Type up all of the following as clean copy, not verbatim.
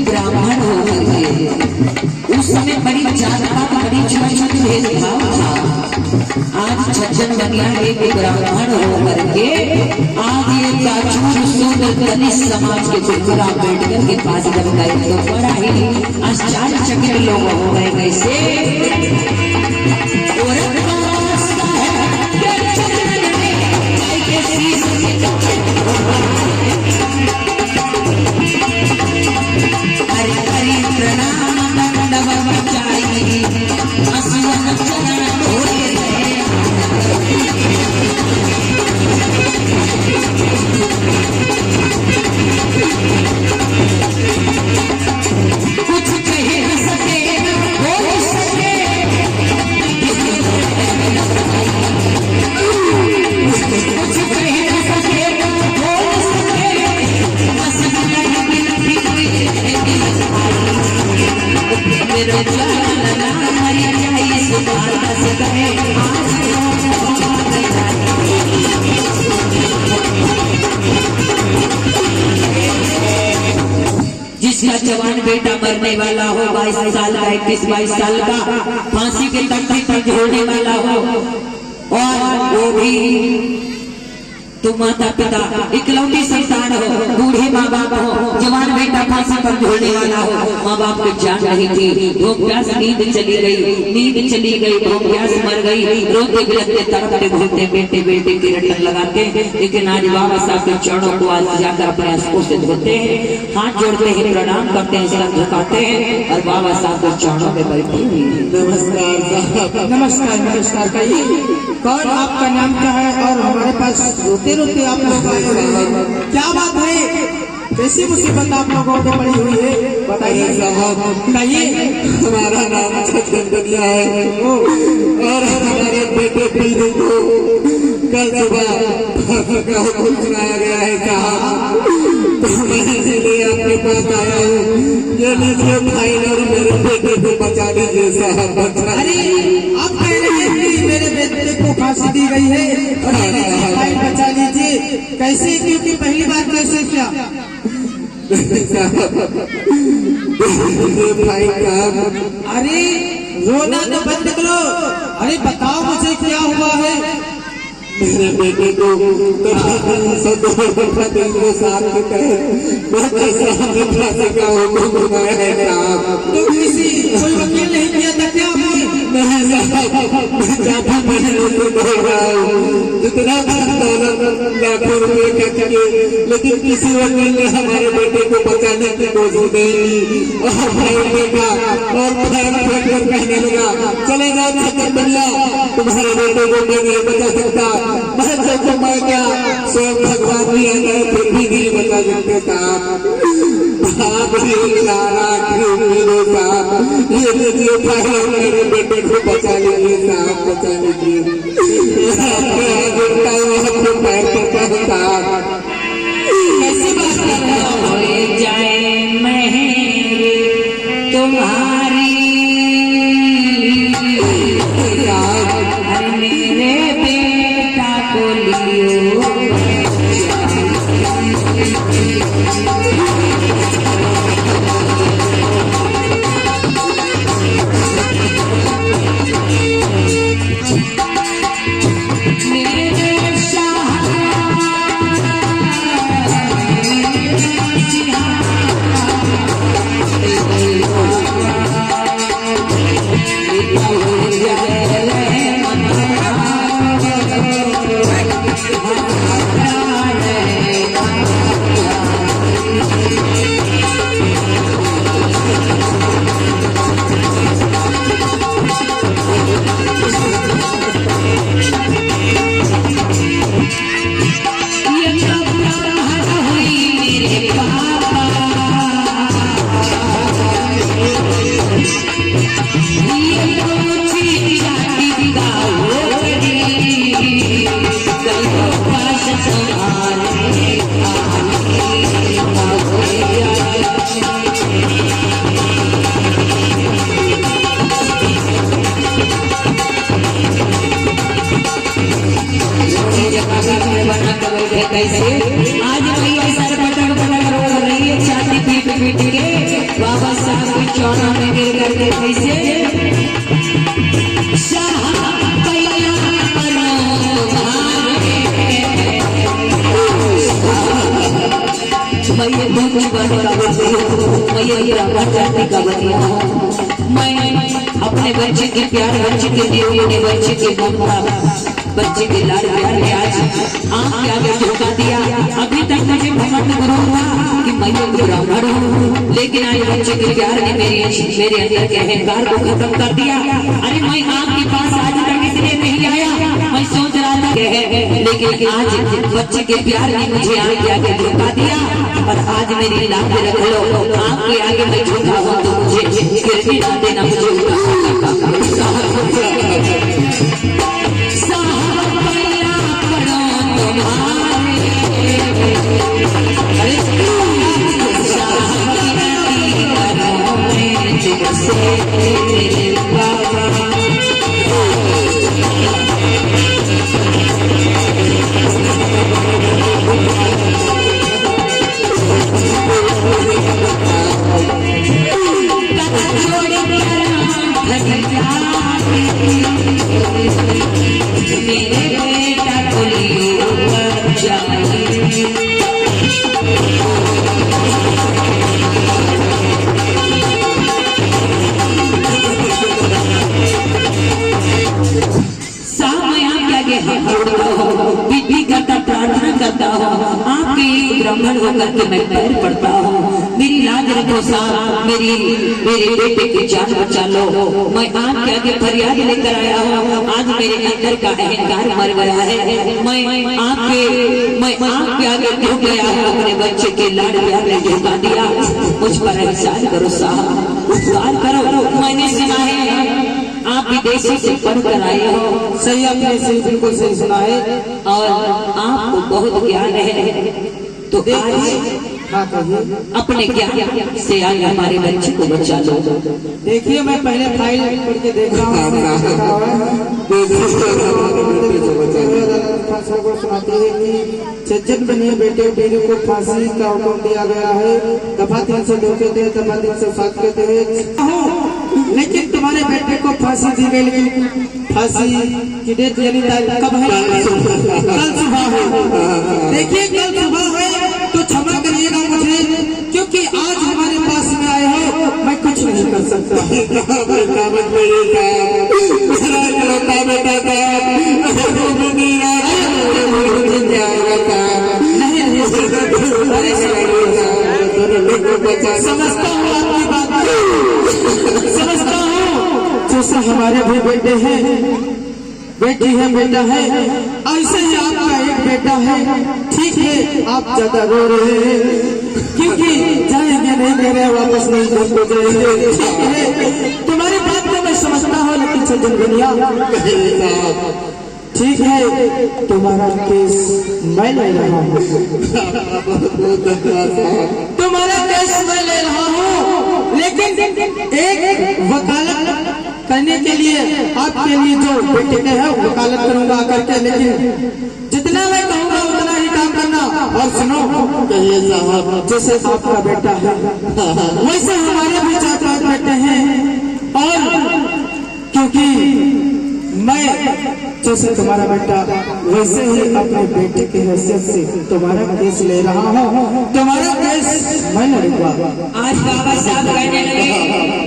ब्राह्मण हो गए उसमें बड़ी जातपात बड़ी छोटी भेदभाव था। आज छज्जन बनिया एक ब्राह्मण हो करके आज ये दलित समाज के गुरगुरा अम्बेडकर के पास जब गए तो बड़ा ही आश्चर्यचकित लोग हो गए। कैसे जिसका जवान बेटा मरने वाला हो 22 साल का 21-22 साल का फांसी के तख्ते पर झोलने वाला हो और वो भी तुम माता पिता इकलौती संतान हो बूढ़े माँ बाप हो जवान बेटा फांसी पर झोलने वाला हो माँ बाप को जान नहीं थी भूख प्यास नींद चली गई भूख प्यास मर गई रोते बिलखते तड़पते घूमते बेटे बेटे की रटन लगाते लेकिन आज बाबा साहब के चरणों को आज जाकर अपने आंसुओं से धोते हैं हाथ जोड़ते हैं प्रणाम करते हैं सर झुकाते हैं और बाबा साहब के चरणों में बैठे हुए। नमस्कार नमस्कार कहिए कौन आपका नाम क्या है और हमारे पास रोते रोते आप लोग आए हुए हैं क्या बात है कैसी मुसीबत आप लोगों को पड़ी हुई है बताइए साहब बताइए। हमारा नाम छज्जन बनिया है और हमारे बेटे पीढ़ी को कल सुबह का हुक्म सुनाया गया है साहब तो मैं इसलिए आपके पास आया हूँ ये लीजिए फाइन और मेरे बेटे को बचा लीजिए साहब। अरे आप कह रहे हैं कि मेरे बेटे को फांसी दी गई है और फाइन बचा लीजिए कैसे क्योंकि पहली बार कैसे क्या अरे रोना तो बंद करो अरे बताओ मुझे क्या हुआ है। मेरे बेटे को साथ तो किसी कोई वकील नहीं किया था क्या जितना लाखों रुपए खर्च किए लेकिन किसी वकील ने हमारे बेटे को बचाने की कोशिश नहीं की और देखा और कहने लगा चले जाओ छज्जन बनिया तुम्हारे बेटे को मैं नहीं बचा सकता मैं क्या स्वयं भगवान भी आ गए फिर भी नहीं बचा सकते साहब। ये लीजिए मेरे बेटे को बचा लीजिए साहब बचा लीजिए पैर करता हूँ साहब। कैसी बात कर रहे हो जाए मैं तुम्हारी मेरे बेटा को लियो कैसे मैं दूध जाति का बनिया हूँ। मैं अपने बच्चे के प्यार, बच्चे के लिए, बच्चे के ममता, बच्चे के लाड प्यार में आज आँख के आगे झुका दिया। अभी तक मुझे घमंड गुरूर था कि मैं एक ब्राह्मण हूँ, लेकिन आज बच्चे के प्यार ने मेरे अंदर के अहंकार को खत्म कर दिया। अरे मैं आपके पास आज तक इसलिए नहीं आया, मैं सोच रहा था लेकिन आज बच्चे के प्यार ने मुझे आगे आगे झुका दिया। और आज मेरी लाभ रख लो, आपके आगे मैं झुका हूँ तो मुझे फिर भी ना देना, मुझे ब्राह्मण होकर के मैं पैर पड़ता हूँ। मेरी लाज रखो साहब, मेरे बेटे की जान बचा लो। मैं आपके आगे फरियाद लेकर आया हूँ। आज मेरे अंदर का अहंकार मर गया है। मैं आपके आगे झुक गया हूँ, अपने बच्चे के लाड प्यार में झुका दिया। मुझ पर एहसान करो साहब, उपकार करो। मैंने सुना है आप विदेशों से पढ़कर आए हो। सही, आपने सही, बिल्कुल सही सुना है और आपको बहुत ज्ञान है, तो आज अपने ज्ञान से आज हमारे बच्चे को बचा लो। देखिए, मैं पहले फाइल पढ़ के देख रहा हूँ। सुनाते हैं कि सज्जन बनिए बेटे बेटे को फांसी का हुक्म दिया गया है। दफा 302 के तहत, दफा 307 के तहत। लेकिन तुम्हारे बेटे को फांसी दी गई, लेकिन फांसी की डेट यानी तारीख कब है? कल सुबह है। देखिए, कल सुबह है तो क्षमा करिएगा मुझे, क्योंकि आज हमारे पास में आए हो, मैं कुछ नहीं कर सकता। समझता हूँ आपकी बात, समझता हूँ। जैसे हमारे भी बेटे हैं, बेटी है, बेटा है, ऐसे ही आपका एक बेटा है। ठीक है, आप ज्यादा रो रहे हैं क्योंकि जाएंगे नहीं, मेरे वापस नहीं घर को जाएंगे। ठीक है, तुम्हारी बात को मैं समझता हूँ, लेकिन सज्जन बनिया, ठीक है, तुम्हारा केस मैं ले रहा हूँ। तुम्हारा केस मैं ले रहा हूँ, लेकिन एक वकालत करने के लिए आपके लिए जो बेटे के है वकालत करूंगा करके, लेकिन जितना मैं कहूँगा उतना ही काम करना। और सुनो, कहिए साहब, जैसे आपका बेटा है वैसे हमारे भी 4-5 बेटे हैं। और क्योंकि मैं जैसे तुम्हारा बेटा वैसे ही अपने बेटे की हैसियत से तुम्हारा केस ले रहा हूँ। तुम्हारा केस मैं लड़ूंगा। आज बाबा साहब कहने लगे,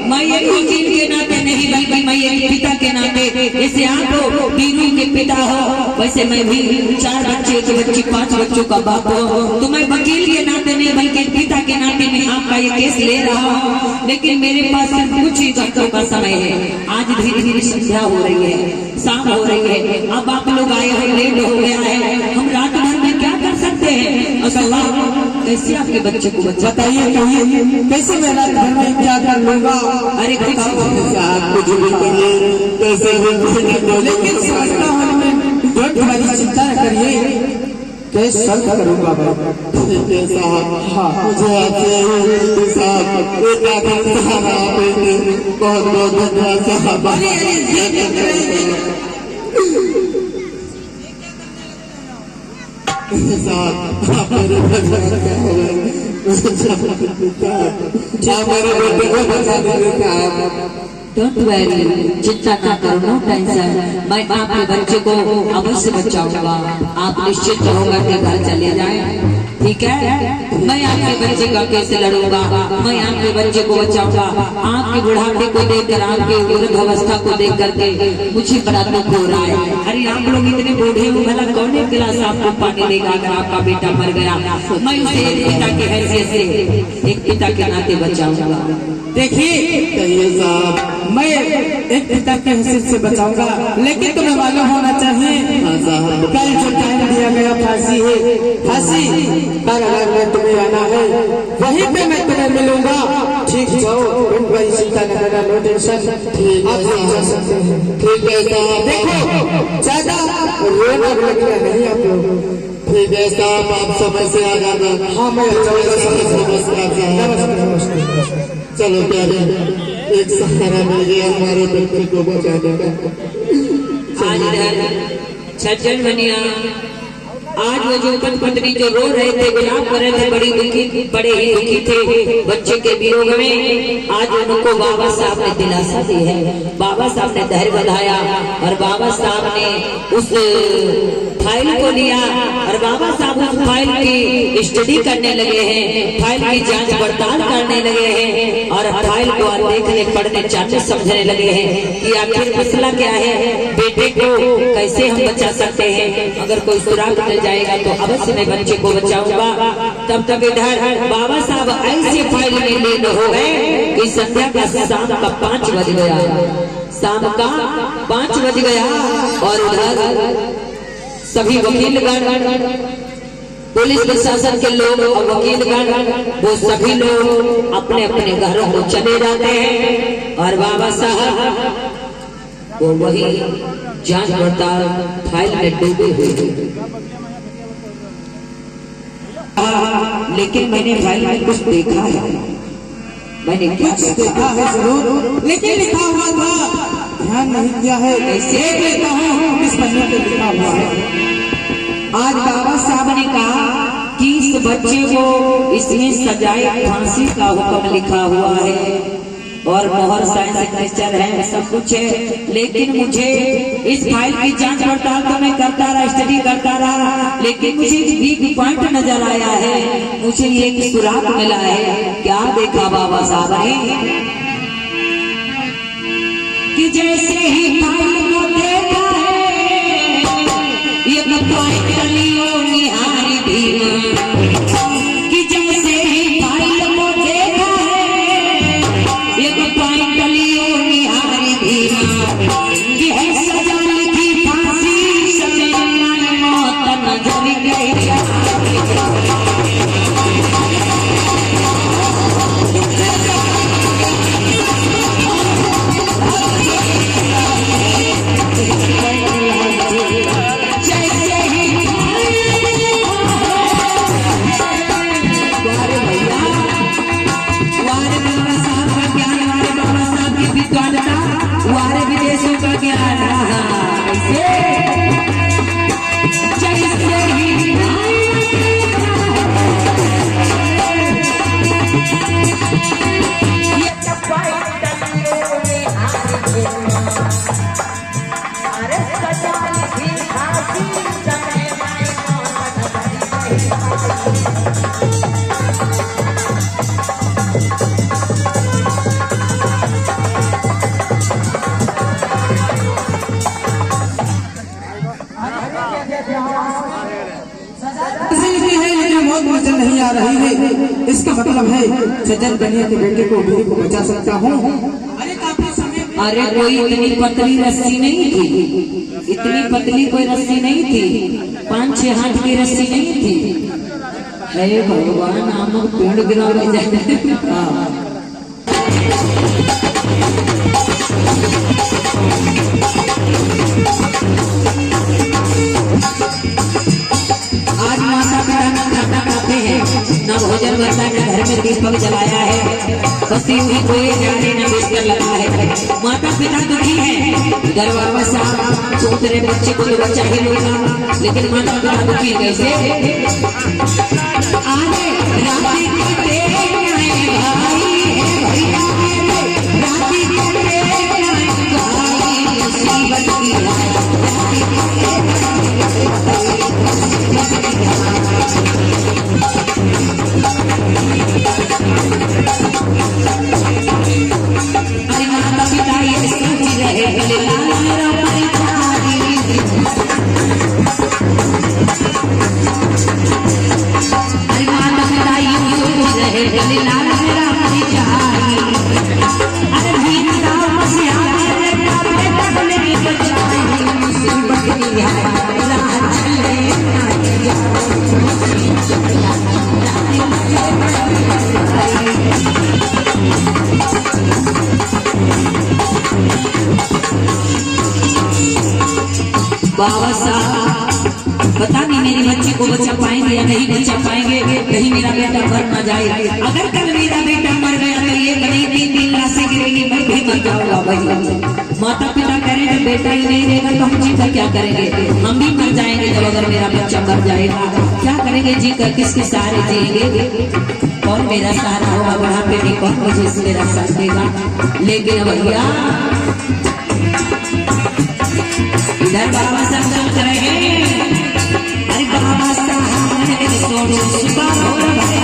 मैं एक वकील के नाते नहीं, बल्कि मैं एक पिता के नाते, जैसे आप बीवी के पिता हो वैसे मैं भी 4 बच्चे के बच्ची 5 बच्चों का बाप हो। तो मैं वकील के नाते नहीं, बल्कि पिता के नाते मैं आपका ये केस ले रहा हूँ। लेकिन मेरे पास सिर्फ कुछ ही घंटों का समय है। आज धीरे धीरे संध्या हो रही है, शाम हो रही है, अब आप लोग आए हो, लेट हो गया है, हम रात भर में क्या कर सकते हैं? और कैसे आपके बच्चे को बताइए, कैसे मैं रात भर में क्या कर लूंगा? अरे लेकिन समझता हूँ मैं, तुम्हारी चिंता न करिए, कैसे सल्व करूंगा मैं। हाँ, मुझे आपसे बहुत बहुत धन्यवाद साहब। हमारे बेटे को बचा दीजिए साहब। डोंट वरी, चिंता ना करो, नो टेंशन, मैं आपके बच्चे को अवश्य बचाऊंगा। आप निश्चित होगा कि घर चले जाएं, ठीक है? मैं आपके बच्चे का कैसे लड़ूंगा, मैं आपके बच्चे को बचाऊंगा। आपके बुढ़ापे को देखकर, आपके वृद्ध अवस्था को देख करके मुझे बड़ा दुख हो रहा है। अरे आप लोग इतने बूढ़े हो, भला कौन एक गिलास आपको पानी देगा अगर आपका बेटा मर गया? मैं उसे एक पिता की हैसियत से, एक पिता के नाते बचाऊंगा। देखिए साहब, मैं एक पिता की हैसियत से बचाऊंगा, लेकिन तुम्हें मालूम होना चाहिए कल जो टाइम दिया गया फांसी है, फांसी पर अगर मैं तुम्हें आना है वहीं पे मैं तुम्हें मिलूंगा। ठीक जाओ, भाई चिंता न करना, नो टेंशन, आप जा सकते हैं। ठीक है साहब, देखो ज्यादा रोना लगना नहीं आप लोग। ठीक है साहब, आप समय से आ जाना। हाँ मैं नमस्कार साहब। नमस्कार। चलो प्यारे, एक सहारा मिल गया हमारे बच्चे को बचाने का। आज छज्जन बनिया, आज वो जो पत्नी जो रो रहे थे, विलाप कर रहे थे, बड़े ही दुखी थे बच्चे के वियोग में। आज उनको बाबा साहब ने दिलासा दी है, बाबा साहब ने धैर्य बढ़ाया और बाबा साहब ने उस फाइल को लिया और बाबा साहब उस फाइल की स्टडी करने लगे हैं, फाइल की जांच पड़ताल करने लगे हैं और फाइल को देखने, पढ़ने, जानने, समझने लगे हैं कि आखिर मसला क्या है, बेटे को कैसे हम बचा सकते हैं। अगर कोई सुराग मिल जाएगा तो अवश्य मैं बच्चे को बचाऊंगा। तब तक इधर बाबा साहब ऐसे फाइल में लीन हो गए कि संध्या का शाम का 5 बज गया, शाम का 5 बज गया और उधर सभी वकीलगण, पुलिस प्रशासन के लोग और वकीलगण, वो सभी लोग अपने अपने घरों को चले जाते हैं और बाबा साहब वो वही जांच पड़ताल फाइल में डूबे हुए। लेकिन मैंने फाइल में कुछ देखा है, मैंने कुछ देखा है जरूर, लेकिन लिखा हुआ था ध्यान नहीं किया है। देख लेता हूँ किस पन्ने पे लिखा हुआ है। आज बाबा साहब ने कहा कि इस बच्चे को इसमें सजाए फांसी का हुक्म लिखा हुआ है और मोहर साइन सिग्नेचर है, सब कुछ है। लेकिन मुझे इस फाइल की जांच पड़ताल तो मैं करता रहा, स्टडी करता रहा, लेकिन मुझे वीक पॉइंट नजर आया है, मुझे एक सुराग मिला है। क्या देखा बाबा साहब ने कि जैसे ही फाइल को देखा है, ये पॉइंट लियो निहारी भीमा, कि जैसे ही फाइल को देखा है, ये पॉइंट लियो निहारी भीमा, कि है सजा लिखी फांसी, सजा मौत नजर गई। नहीं आ रही है, इसका मतलब है छज्जन बनिया के बेटे को बीवी को बचा सकता हूँ। अरे कोई इतनी पतली रस्सी नहीं थी, इतनी पतली कोई रस्सी नहीं थी, 5-6 हाथ की रस्सी नहीं थी। हे भगवान, हम पेड़ गिरा जाए। आज माता पिता न खाना खाते हैं, न भोजन बनता है, घर में दीपक जलाया है, बसी हुई कोई जाने न बिस्तर लगा है। माता पिता दुखी है, घर बाबा साहब सोच रहे बच्चे को तो बच्चा ही होगा, लेकिन माता पिता दुखी कैसे? आगे राती के भाई है भैया, राती के अरे माता पिता ये सोच रहे भले लाल मेरा परिचारी। अरे माता पिता ये सोच रहे भले लाल मेरा परिचारी। अरे भीमराव मसीहा मेरे बेटा को नहीं बचाई, मुसीबत की है राह चले बाबा साहब, पता नहीं मेरी बच्ची को बचा पाएंगे या नहीं बचा पाएंगे, कहीं मेरा बेटा मर ना जाए। अगर कल मेरा बेटा मर गया तो ये कहीं 3 लाशें गिरेगी, मैं भी मर जाऊंगा भाई। माता पिता करें जब बेटा ही नहीं रहेगा तो हम जीकर क्या करेंगे? हम भी मर जाएंगे जब अगर मेरा बच्चा मर जाएगा। क्या करेंगे जीकर? किसके सहारे जिएंगे? कौन मेरा सहारा होगा? बुढ़ापे में कौन मुझे मेरा साथ देगा? लेकिन भैया इधर बाबा साहब सोच रहे हैं, अरे बाबा साहब सोनू सुबह हो रहे हैं।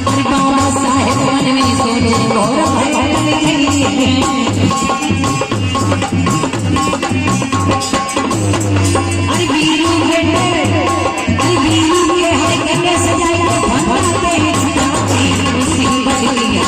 अरे बाबा साहब मन में सोनू हो रहे हैं। अरे बीरू बेटे, अरे बीरू के हर कन्या सजाए बनाते हैं मुसीबत लिया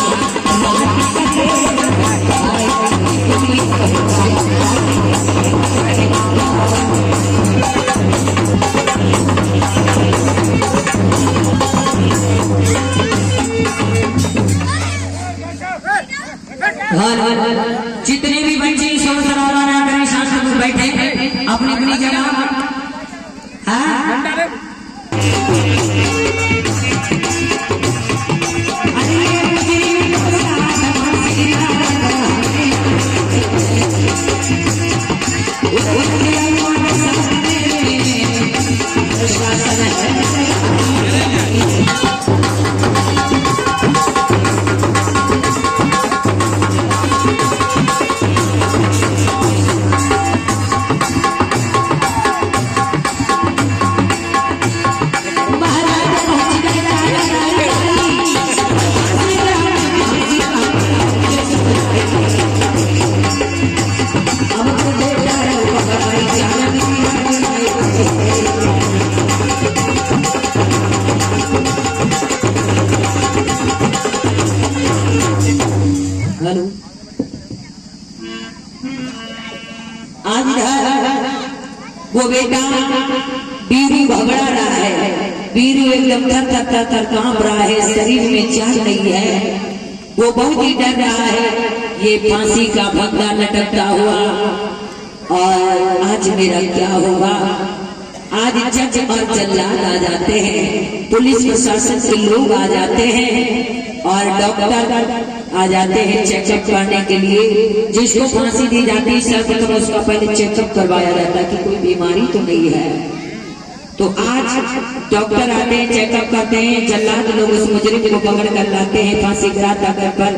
जितने भी बच्चे शोर शराबा ना करें, शांत बैठे अपनी अपनी जगह। आज वो बेटा बीरू घबरा रहा है, बीरू एकदम थर कांप रहा है, शरीर में जान नहीं है, वो बहुत ही डर रहा है। ये फांसी का फंदा लटकता हुआ, और आज मेरा क्या होगा? आज जज और जल्लाद आ जाते हैं, पुलिस प्रशासन के लोग आ जाते हैं, और डॉक्टर आ जाते हैं चेकअप करने के लिए। जिसको फांसी दी जाती है सर्वप्रथम उसका पहले चेकअप करवाया जाता है कि कोई बीमारी तो नहीं है। तो आज डॉक्टर आते हैं, चेकअप करते हैं, जल्लाद लोग उस मुजरिम को पकड़ कर लाते हैं फांसी ग्राह तक पर।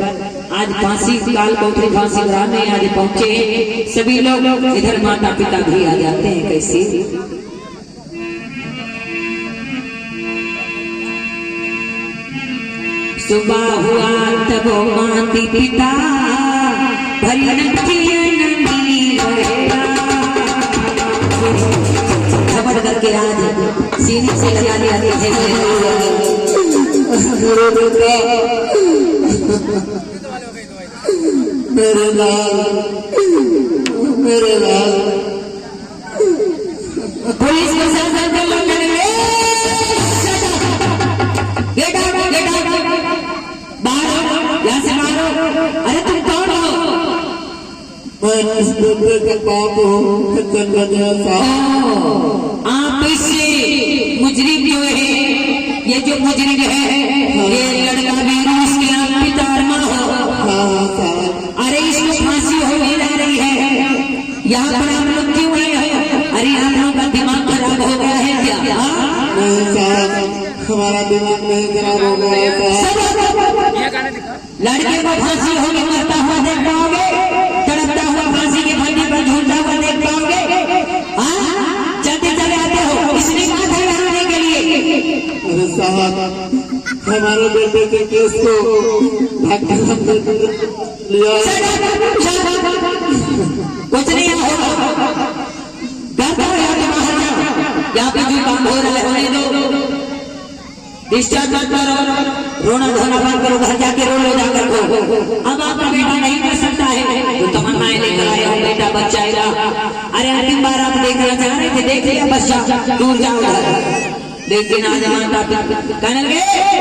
आज फांसी काल कोठरी फांसी ग्राह में आज पहुंचे हैं सभी लोग। इधर माता पिता भी आ जाते हैं। कैसे सुबह हुआ तब माती पिता भरी खबर करके आज सीने से लगा लिया मेरे लाल पुलिस को अरे तुम कौन हो? मैं इस बेटे का बाप हूँ। आप इससे मुजरिम जो है, ये जो मुजरिम है, ये लड़का बीरू, इसके आप पिता और माँ हो। अरे इसको फांसी होने जा रही है, यहाँ पर आप लोग क्यों आए हो? अरे आप लोगों का दिमाग खराब हो गया है क्या? हमारा दिमाग नहीं खराब हो गया है। लड़के को फांसी होगी, मरता हुआ देख पाओगे, तड़पता हुआ फांसी के फंदे पर झूलता हुआ देख पाओगे। साहब हमारे बेटे के केस को लिया। कुछ नहीं होगा, यहाँ पे जो काम हो रहा है होने दो, डिस्टर्ब मत करो, रोना धोना बंद करो, घर जाके रो लो जाकर को। अब आपका बेटा नहीं कर सकता है तो तमन्नाएं लेकर आए हो, बेटा बच जाएगा। अरे अंतिम बार आप देखना चाह रहे थे, देख लिया बच्चा, दूर जाओ। लेकिन आज माता कहने लगे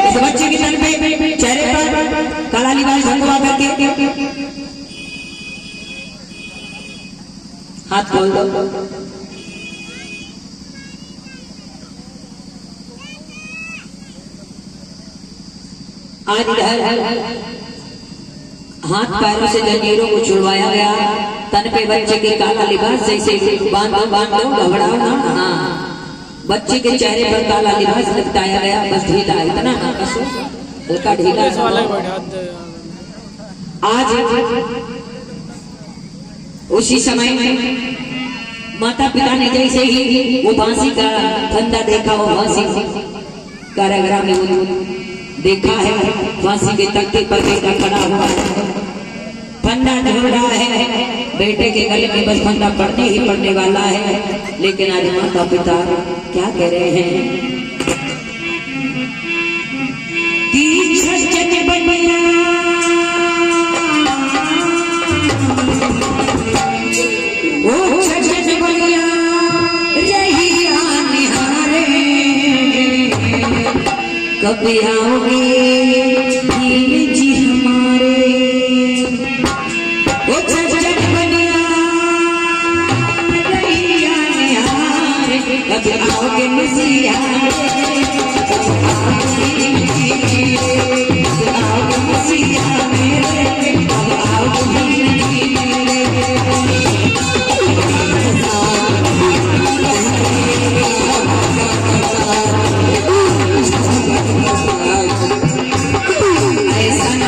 इस बच्चे के तन पे चेहरे पर काला लिबास ढंकवा करके हाथ खोल दो। आज हाथ पैरों से जंजीरों को छुड़वाया गया, तन पे बच्चे के काला लिबास जैसे बांधो घबराओ ना। हाँ, बच्चे के चेहरे पर काला लिबास लटकाया गया, बस ढीला, इतना हल्का ढीला। आज उसी समय में माता पिता ने जैसे ही वो फांसी का फंदा देखा, वो फांसी कारागृह में वो देखा है, फांसी के तख्ते पर बेटा खड़ा हुआ है, फंदा ढूंढ रहा है, बेटे के गले में बस फंदा पड़ने ही पड़ने वाला है। लेकिन आज माता पिता क्या कह रहे हैं कि छज्जन बनिया ओ छज्जन बनिया रहिया निहारे, कब आओगे जी हमारे। ओ छज्जन बनिया रहिया निहारे, कब आओगे मसीहा, कब आओगे मसीहा मेरे, कब आओगे ऐसा न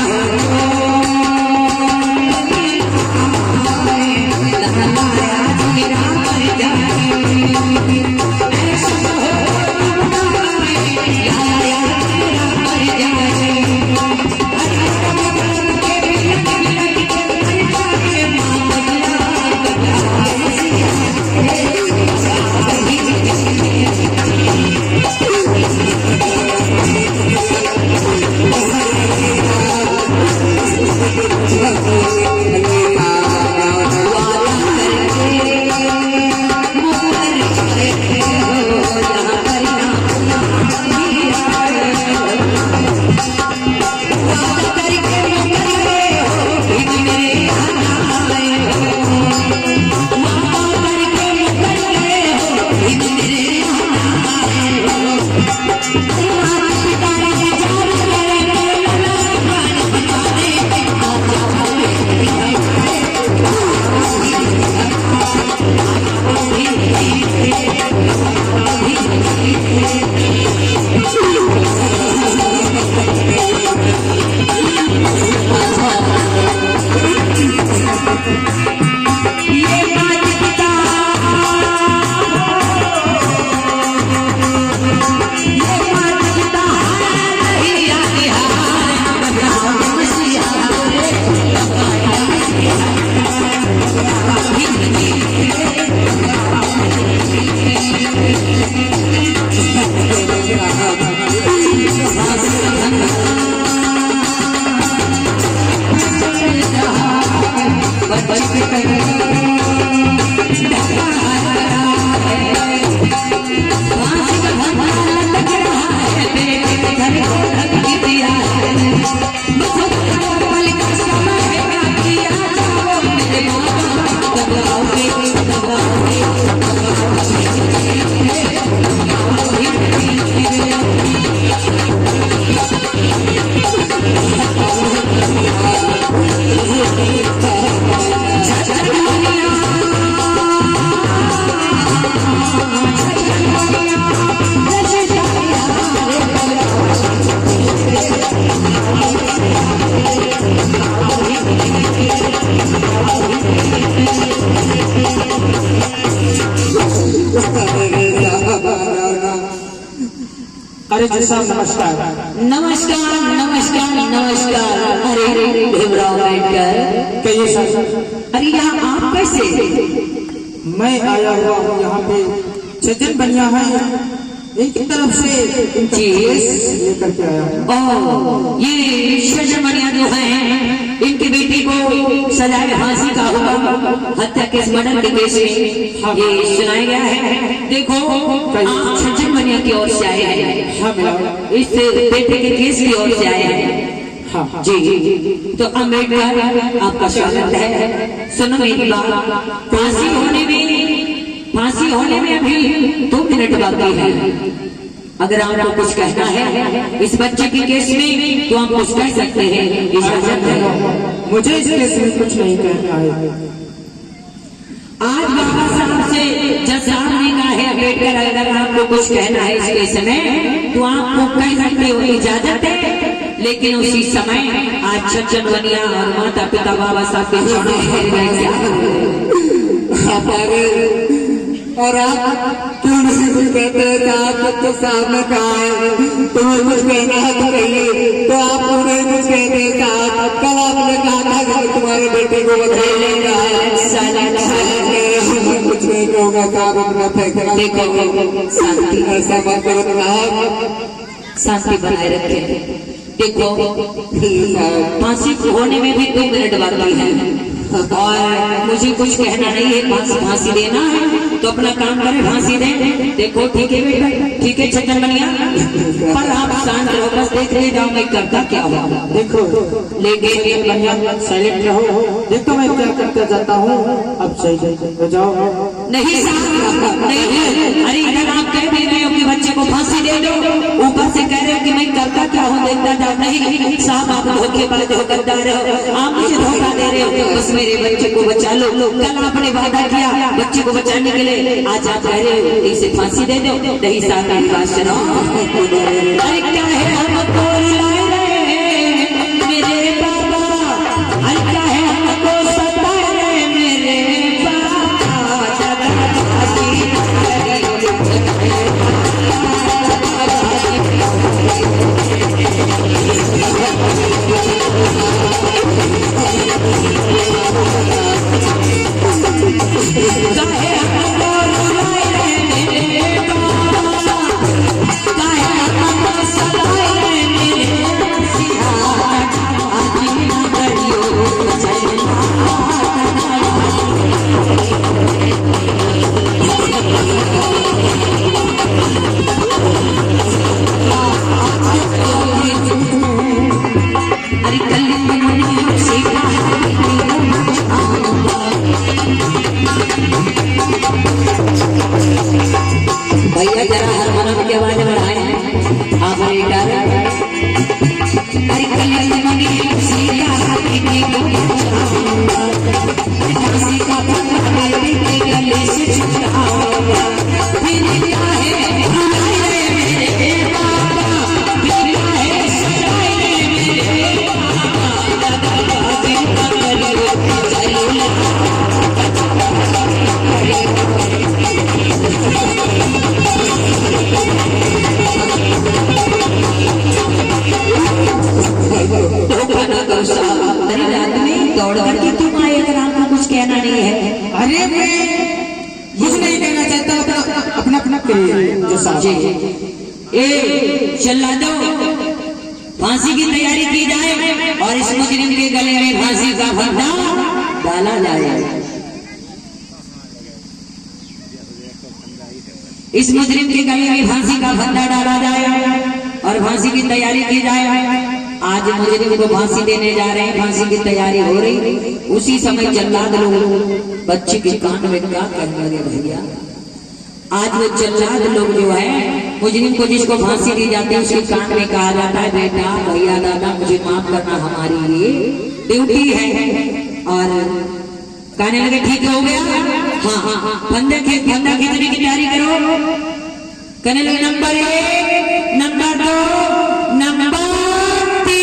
अरे सेठ साहब नमस्कार। नमस्कार नमस्कार नमस्कार। अरे भीमराव अम्बेडकर कहिए सर। अरे यहाँ आप कैसे? मैं आया हुआ हूँ यहाँ पे छजन बनिया है एक तरफ से जी लेकर के आया हूँ। ये शजमनिया जो है इनकी बेटी को सजाए फांसी का हुआ हत्या केस मर्डर के केस में ये सुनाया गया है। देखो आप शजमनिया की ओर से आए हैं, इस बेटे के केस की ओर से आए हैं। हाँ जी तो अम्बेडकर आपका स्वागत है। सुनो मेरी बात, फांसी होने में अभी 2 मिनट बाकी है। अगर आपको कुछ कहना है इस बच्चे के केस में तो आप कुछ कह सकते हैं, इजाजत है। मुझे इस केस में कुछ नहीं कहना है। आज बाबा साहब से जज साहब ने कहा है अम्बेडकर अगर आपको कुछ कहना है इस केस में तो आपको कह सकते हो, इजाजत है। लेकिन उसी समय आज छज्जन बनिया और माता पिता बाबा साहब के हमारे और आप क्यों नहीं कुछ कहते हैं? आप तो साहब ने कहा है तुम्हें कुछ कहना है तो कहिए, तो आप उन्हें कुछ कहते हैं साहब। कल आपने कहा था कि तुम्हारे बेटे को बचाइएगा, कुछ नहीं होगा साहब। अपना फैसला देखो शांति, ऐसा मत करो साहब, शांति बनाए रखें। देखो फांसी होने में भी 2 मिनट बाकी है और मुझे कुछ कहना नहीं है। फांसी देना है तो अपना काम करें, फांसी दें। देखो ठीक है बेटा, ठीक है छज्जन बनिया, पर आप शांत रहो, बस देख रहे जाओ मैं करता क्या हुआ। देखो लेकिन बनिया साइलेंट रहो, देखो मैं क्या करता जाता हूँ। अब सही हो जाओ। नहीं साहब नहीं, अरे इधर आप कह भी रहे हो कि बच्चे को फांसी दे दो, ऊपर से कह रहे हो कि मैं करता क्या हूँ देखता जाओ। नहीं साहब आप धोखेबाज हो, गद्दार हो, आप मुझे धोखा दे रहे हो। बस मेरे बच्चे को बचा लो। कल आपने वादा किया बच्चे को बचाने के लिए, आज आप कह रहे हो इसे फांसी दे दो। नहीं साहब मेरी बात सुनो। अरे क्या है हमको रुलाए रहे मेरे बाबा, अरे क्या है हमको सताए रहे मेरे बाबा। काहे हमको रुलाए रहे मेरे बाबा, काहे हमको सताए रहे मेरे सिहार। आजी न करियो चलना अरे कल मन सीखा भैया जरा हारमोनियम की आवाज बढ़ाए। ऑपरेटर अरे कल मन सीखा फांसी का पत्ता के गले से छुड़ाओ। फिर क्या है रुलाए रे मेरे बाबा, फिर क्या है सजाए रे मेरे रात में दौड़ करके तुम आए, अगर आपको कुछ कहना नहीं है। अरे मैं कुछ नहीं कहना चाहता, अपना अपना करिए जो साहब। ए चला दो, फांसी की तैयारी की जाए और इस मुजरिम के गले में फांसी का फंदा डाला जाए। इस मुजरिम के गले में फांसी का फंदा डाला जाए और फांसी की तैयारी की जाए। आज मुजरिम को फांसी देने जा रहे हैं, फांसी की तैयारी हो रही। उसी समय जल्लाद लोग बच्चे के कान में क्या करने लगे भैया। आज वो जल्लाद लोग जो है मुजरिम को जिसको फांसी दी जाती है उसके कान में कहा जाता है बेटा भैया दादा मुझे माफ करना, हमारी ये ड्यूटी है। और कहने लगे ठीक हो गया, हाँ फंदा खींचने की तैयारी करो। कहने लगे नंबर 1, नंबर 2, नंबर 3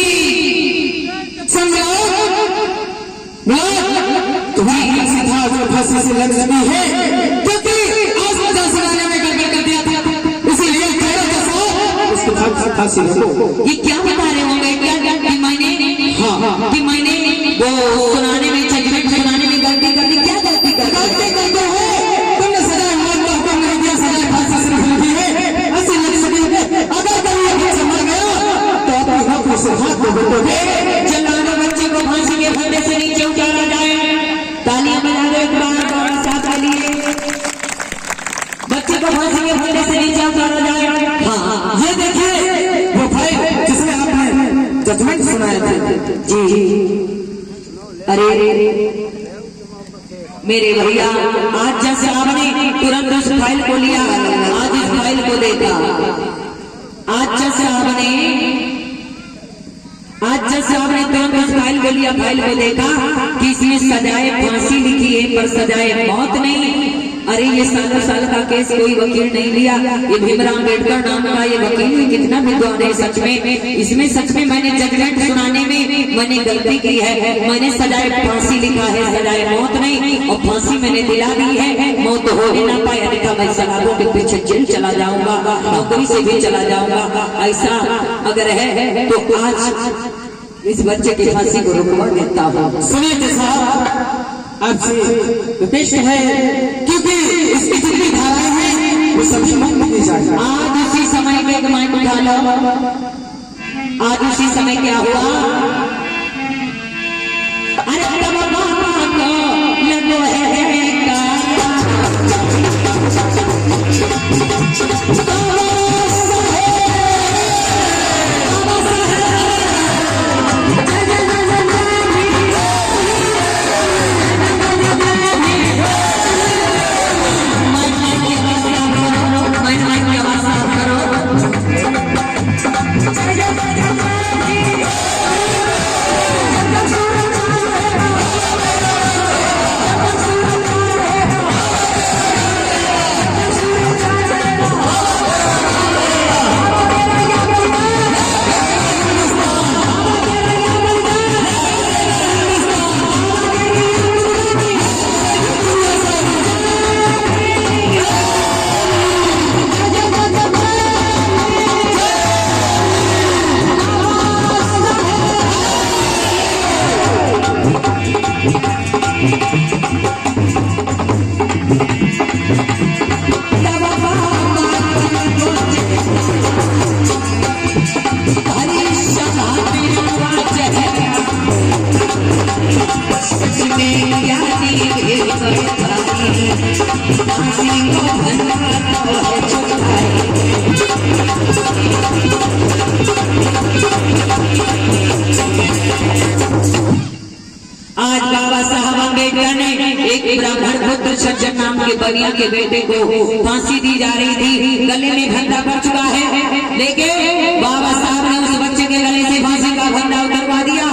समझो। तुम्हारी सीधा जो फांसी से लग लगी है क्योंकि आज में गड़बड़ कर दिया था, इसीलिए उसके फांसी लगो। ये क्या बता रहे होंगे क्या क्या कि मैंने वो सुनाने में जजमेंट सुनाने में गलती कर दी, क्या गलती कर दी? तुमने सजा मौत का हुक्म नहीं दिया, सजा फांसी सिर्फ लिखी है, ऐसी लिख सकेंगे। अगर कभी ये बच्चा मर गया तो अपने हाथ से हाथ में बैठोगे। जलाने बच्चे को फांसी के फंदे से नीचे उतारा जाए। तालियां बजा दो एक बार बाबा साहब के लिए। बच्चे को फांसी के फंदे से नीचे उतारा जाए। हाँ, ये देखिए वो फाइल जिसमें आपने जजमेंट सुनाए थे। जी अरे मेरे भैया, आज जैसे आपने तुरंत उस फाइल को लिया, आज इस फाइल को देखा, आज जैसे आपने तुरंत उस फाइल को लिया, फाइल को देखा कि इसमें सजाए फांसी लिखी है पर सजाए मौत नहीं। अरे ये सालों साल का केस कोई वकील नहीं लिया, ये भीमराव अम्बेडकर नाम का ये वकील कितना विद्वान है सच में। इसमें सच में मैंने जजमेंट सुनाने में मैंने गलती की है, मैंने सजाए फांसी लिखा है, सजाए मौत नहीं, और फांसी मैंने दिला दी है। मौत हो ही ना पाए, अन्यथा मैं सलाखों के पीछे जेल चला जाऊंगा, नौकरी से भी चला जाऊंगा। ऐसा अगर है तो आज इस बच्चे की फांसी को रुकवा देता हूँ। सुनिए साहब, आपसे रिक्वेस्ट है, क्योंकि इसकी जितनी धाराएं हैं वो सभी मन में जाए। आज उसी समय में एक माइक उठा लो। आज उसी समय क्या हुआ? अरे तब बाबा को लगो है आज बाबा साहब अम्बेडकर ने एक ब्राह्मण पुत्र सज्जन नाम के बनिया के बेटे को फांसी दी जा रही थी, गले में फंदा पड़ चुका है, लेकिन बाबा साहब ने उस बच्चे के गले से फांसी का फंदा उतरवा दिया।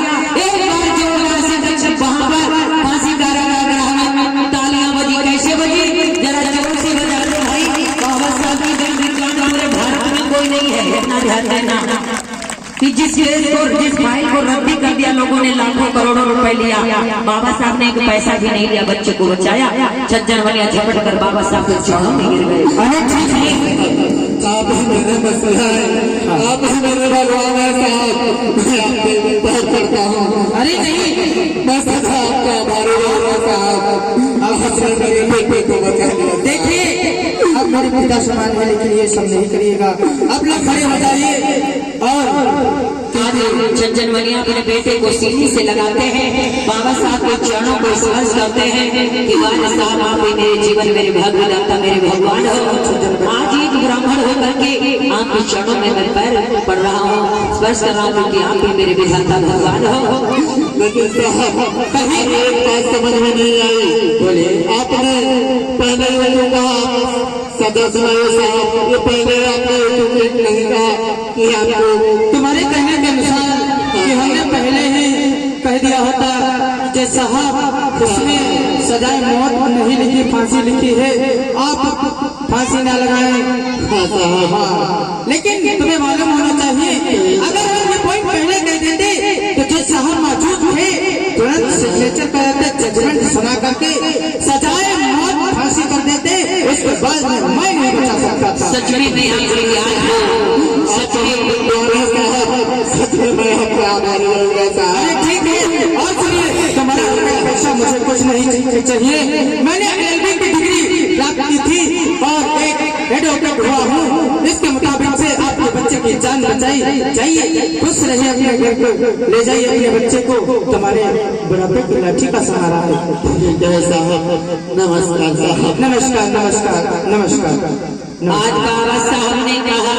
एक बार जोरदार से दर्शक वहां पर फांसी का रंगा तालियां बजी, कैसे बजी? जरा जोर से बजा दो भाई। बाबा साहब की जन्म पूरे भारत में कोई नहीं है, इतना ध्यान देना कि जिस फाइल को रद्दी कर दिया लोगों ने, लाखों करोड़ों रुपए लिया, बाबा साहब ने एक पैसा भी नहीं लिया, बच्चे को बचाया। सज्जन वालिया झपट कर बाबा साहब के चरणों में गिर गए। आप ही मेरे मसला है, आप ही मेरे भगवान है साहब, मैं आपके बहुत करता हूँ। अरे नहीं, मैं सदा आपका आभारी रहूंगा साहब, आप मेरे बेटे को बचा लिया। देखिए अब मेरे पिता समान है, लेकिन ये सब नहीं करिएगा। अब लोग खड़े हो जाइए और सज्जन वालिया अपने बेटे को सीढ़ी से लगाते हैं, बाबा साहब के चरणों को स्पर्श करते हैं कि वाले साहब आप ही मेरे जीवन, मेरे भाग्यदाता, मेरे भगवान हो। आज एक ब्राह्मण होकर के आपके चरणों में मैं पैर पड़ रहा हूँ, स्पर्श कर रहा हूँ, क्योंकि आप ही मेरे विधाता भगवान हो। लेकिन साहब कहीं एक बात समझ में नहीं आई। बोले आपने पहले ये कहा सदा सुनाए साहब, ये पहले आपने नहीं कहा कि आपको तुम्हारे कहने के अनुसार कि हमने पहले ही कह दिया होता कि साहब उसमें सजाए मौत नहीं लिखी, फांसी लिखी है, आप फांसी न लगाएं। लेकिन तुम्हें मालूम होना चाहिए, अगर हम ये पॉइंट पहले कह देते तो जो साहब मौजूद थे तुरंत सिग्नेचर कर देते, जजमेंट सुना करके सजाए मौत फांसी कर देते, उसके बाद मैं नहीं बचा सकता था। सच में नहीं, सच में अरे ठीक है, और सुनिए, तुम्हारा पैसा मुझे कुछ नहीं चाहिए। मैंने एलएलबी की डिग्री प्राप्त की थी और एक एडवोकेट हुआ हूँ। इसके मुताबिक से आपके बच्चे की जान बचाई जाइए, खुश रहिए, अपने घर को ले जाइए अपने बच्चे को। तुम्हारे बुढ़ापे की लाठी का सहारा है। नमस्कार साहब। नमस्कार नमस्कार नमस्कार। आज बाबा साहब ने कहा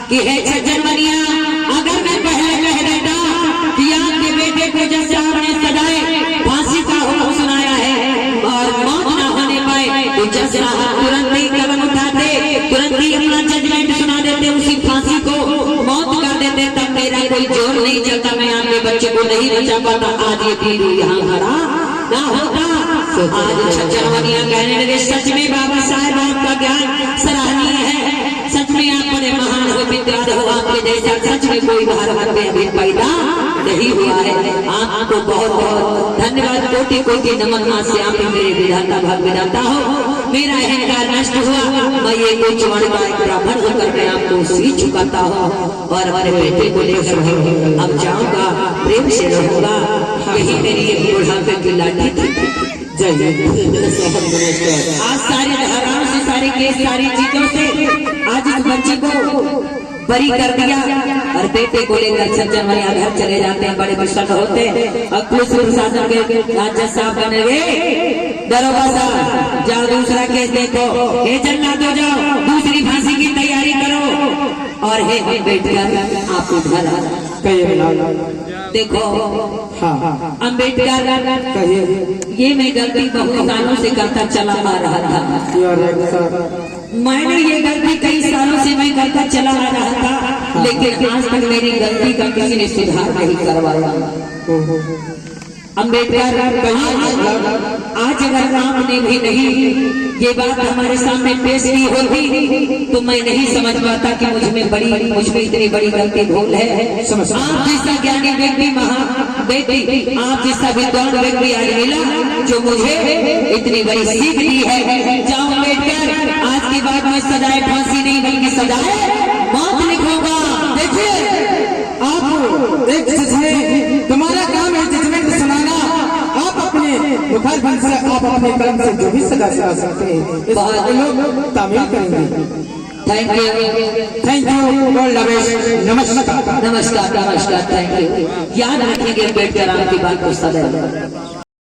कि हे छज्जनवनिया, अगर मैं पहले कह देता कि आपके बेटे को जैसे आपने सजाए फांसी का हुक्म सुनाया है और मौत न होने पाए, तो जज साहब तुरंत ही कदम उठाते, तुरंत ही अपना जजमेंट सुना देते, उसी फांसी को मौत कर देते। तब मेरा कोई जोर नहीं चलता, मैं आपके बच्चे को नहीं बचा पाता। आज ये वीडियो यहाँ खड़ा ना होता। आज छज्जनवनिया कहने लगे, सच में बाबा साहब आपका ज्ञान सराहनीय है, सच में आप बड़े महान हो, विद्वान हो, आपके जैसा सच में कोई भारत में अभी पैदा नहीं हुआ है। आपको बहुत बहुत धन्यवाद, कोटि कोटि नमन। मां से आप मेरे विधाता भाग विधाता हो, मेरा अहंकार नष्ट हुआ, मैं ये कुछ वर्ण का एक ब्राह्मण होकर मैं आपको सिर झुकाता हूँ और हमारे बेटे को लेकर अब जाऊंगा, प्रेम से रहूंगा। यही मेरी ये बुढ़ापे की लाठी थी। जय जय। आज सारे धाराओं से, सारे केस, सारी चीजों से आज इस बच्चे को बरी कर दिया और बेटे को लेकर छज्जनवनिया घर चले जाते हैं। बड़े प्रसन्न होते हैं। अब पुलिस प्रशासन के जज साहब कहने लगे, दरोगा साहब जाओ दूसरा केस देखो, हे जल्लाद हो जाओ, दूसरी फांसी की तैयारी करो। और हे अम्बेडकर आप इधर देखो। हाँ अम्बेडकर कहिए। ये मैं गलती बहुत सालों से करता चला आ रहा था। मैंने ये गलती कई सालों से मैं करता चला आ रहा था, लेकिन आज तक मेरी गलती का किसी ने सुधार नहीं करवाया। अम्बेडकर आज अगर आपने भी नहीं ये बात हमारे सामने पेश की होती तो मैं नहीं समझ पाता कि मुझ में इतनी बड़ी गलती भूल है। आप जैसा ज्ञानी व्यक्ति, महा व्यक्ति, आप जैसा विद्वान व्यक्ति आज मिला जो मुझे इतनी बड़ी सीख दी है। जाओ अम्बेडकर, आज के बाद मैं सजाए फांसी नहीं बल्कि सजाए मौत लिखूंगा। देखिए, आप एक जज, तुम्हारा काम है जजमेंट सुनाना। आप अपने मुखारबंद से, आप अपने कलम से जो भी सजा सुना सकते हैं, इस बात लोग तामील करेंगे। थैंक यू, थैंक यू, गॉड लवेश, नमस्कार नमस्कार नमस्कार, थैंक यू। याद रखेंगे अम्बेडकर आपकी बात को सदैव।